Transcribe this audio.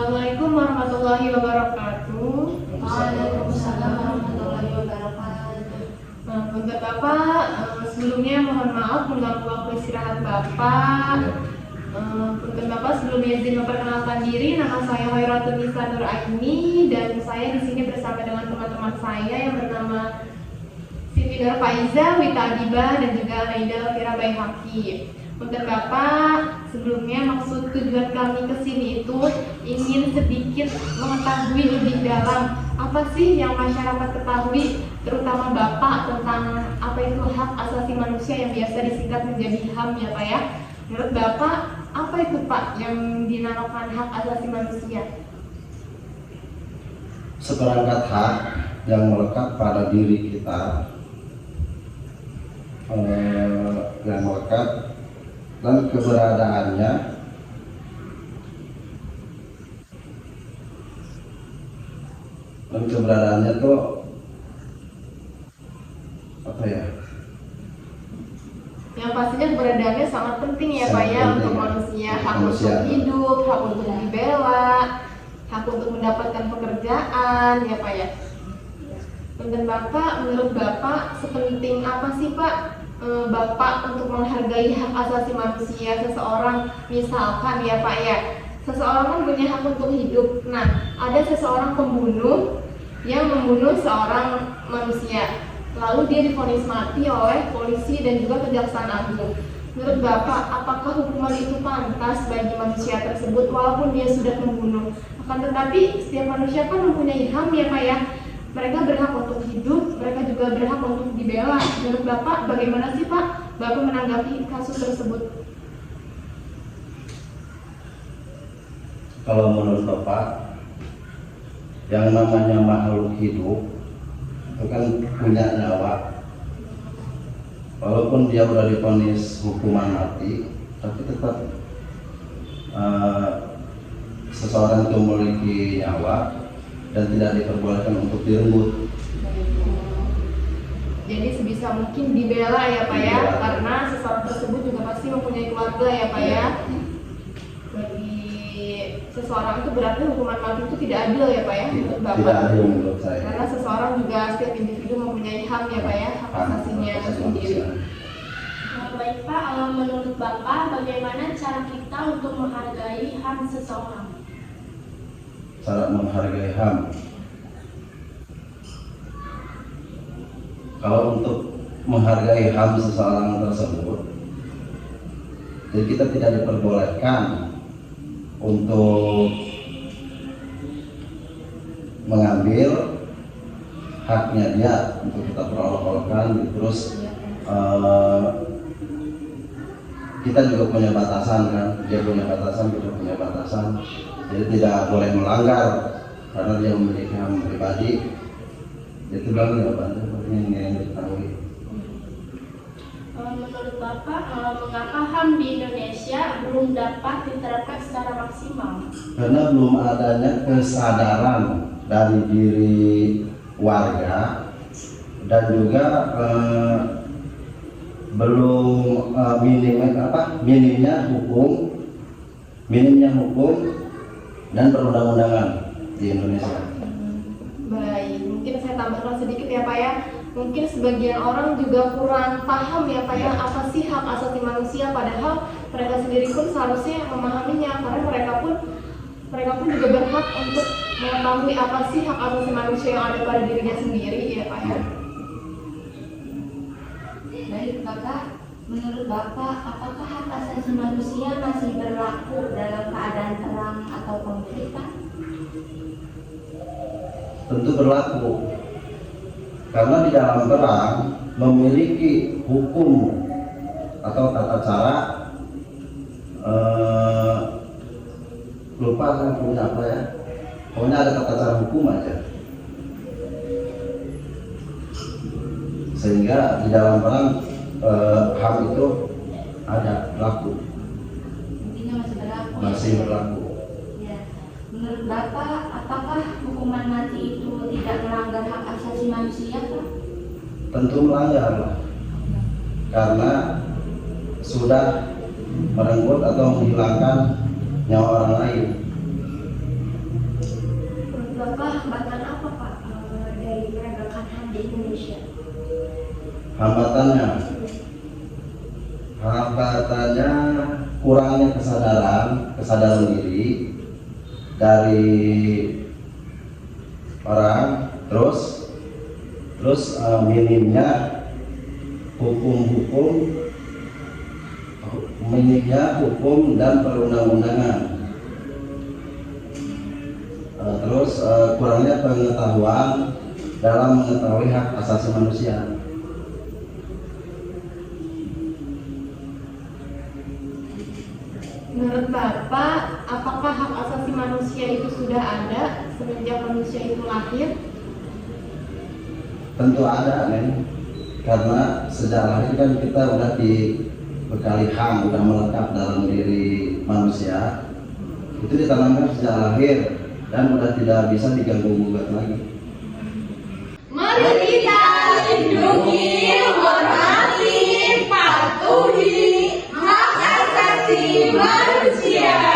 Assalamualaikum warahmatullahi wabarakatuh. Waalaikumsalam warahmatullahi wabarakatuh. Untuk Bapak, sebelumnya mohon maaf mengganggu waktu istirahat Bapak. Untuk Bapak sebelumnya izin memperkenalkan diri, nama saya Hoiratun Nisa Nur Aini dan saya di sini bersama dengan teman-teman saya yang bernama Siti Nur Faiza, Wita Adiba dan juga Naida Fira Baihaqi. Untuk Bapak, sebelumnya maksud tujuan kami ke sini itu ingin sedikit mengetahui lebih dalam apa sih yang masyarakat ketahui, terutama Bapak, tentang apa itu hak asasi manusia yang biasa disingkat menjadi HAM ya Pak ya. Menurut Bapak, apa itu Pak yang dinamakan hak asasi manusia? Seperangkat hak yang melekat pada diri kita, yang melekat dan keberadaannya tuh apa ya? Yang pastinya keberadaannya sangat penting ya Pak ya untuk manusia, hak untuk hidup, hak untuk dibela, hak untuk mendapatkan pekerjaan ya Pak ya. Dan Bapak, menurut Bapak sepenting apa sih Pak Bapak untuk menghargai hak asasi manusia seseorang? Misalkan ya Pak ya, seseorang kan punya hak untuk hidup. Nah, ada seseorang pembunuh yang membunuh seorang manusia, lalu dia divonis mati oleh polisi dan juga Kejaksaan Agung. Menurut Bapak, apakah hukuman itu pantas bagi manusia tersebut walaupun dia sudah membunuh? Akan tetapi setiap manusia kan mempunyai HAM ya Pak ya. Mereka berhak untuk hidup, mereka juga berhak untuk dibela. Menurut Bapak, bagaimana sih Pak Bapak menanggapi kasus tersebut? Kalau menurut Bapak, yang namanya makhluk hidup itu kan punya nyawa. Walaupun dia sudah divonis hukuman mati, tapi tetap seseorang itu memiliki nyawa dan tidak diperbolehkan untuk direnggut. Jadi sebisa mungkin dibela ya Pak ya, karena seseorang tersebut juga pasti mempunyai keluarga ya Pak ya. Bagi seseorang itu berarti hukuman mati itu tidak adil ya Pak ya menurut Bapak. Tidak adil menurut saya. Karena seseorang juga setiap individu mempunyai HAM ya Pak ya, hak asasinya sendiri. Baik Pak, menurut Bapak bagaimana cara kita untuk menghargai HAM seseorang? Cara menghargai HAM. Kalau untuk menghargai HAM seseorang tersebut, jadi kita tidak diperbolehkan untuk mengambil haknya dia untuk kita perolok-olokkan. Terus kita juga punya batasan kan, dia punya batasan, kita punya batasan. Jadi tidak boleh melanggar karena dia memiliki HAM pribadi. Itu bang jawabannya yang diketahui. Menurut Bapak, mengapa HAM di Indonesia belum dapat diterapkan secara maksimal? Karena belum adanya kesadaran dari diri warga dan juga belum minimnya hukum dan perundang-undangan di Indonesia. Baik, mungkin saya tambahkan sedikit ya Pak ya. Mungkin sebagian orang juga kurang paham ya Pak ya, apa sih hak asasi manusia, padahal mereka sendiri pun seharusnya memahaminya, karena mereka pun juga berhak untuk mengetahui apa sih hak asasi manusia yang ada pada dirinya sendiri ya Pak ya. Baik Bapak, menurut Bapak apakah hak asasi manusia masih berlaku dalam keadaan perang atau konflik Pak? Tentu berlaku, karena di dalam perang memiliki hukum atau tata cara, lupa kan punya apa ya, pokoknya ada tata cara hukum aja, sehingga di dalam perang HAM itu ada berlaku. Intinya masih berlaku. Masih berlaku. Ya. Menurut Bapak, apakah hukuman mati itu tidak melanggar hak asasi manusia Pak? Tentu melanggar lah, karena sudah merenggut atau menghilangkan nyawa orang lain. hambatan apa Pak dari penegakan HAM di Indonesia? Hambatannya kurangnya kesadaran diri dari orang, terus minimnya hukum dan perundang-undangan, terus kurangnya pengetahuan dalam mengetahui hak asasi manusia. Menurut Bapak, apakah hak asasi manusia itu sudah ada semenjak manusia itu lahir? Tentu ada, Nen. Karena sejak lahir kan kita udah dibekali HAM, udah melekat dalam diri manusia. Itu ditanamkan sejak lahir dan udah tidak bisa diganggu-gugat lagi. Mari kita lindungi, hormati, patuhi hak asasi manusia.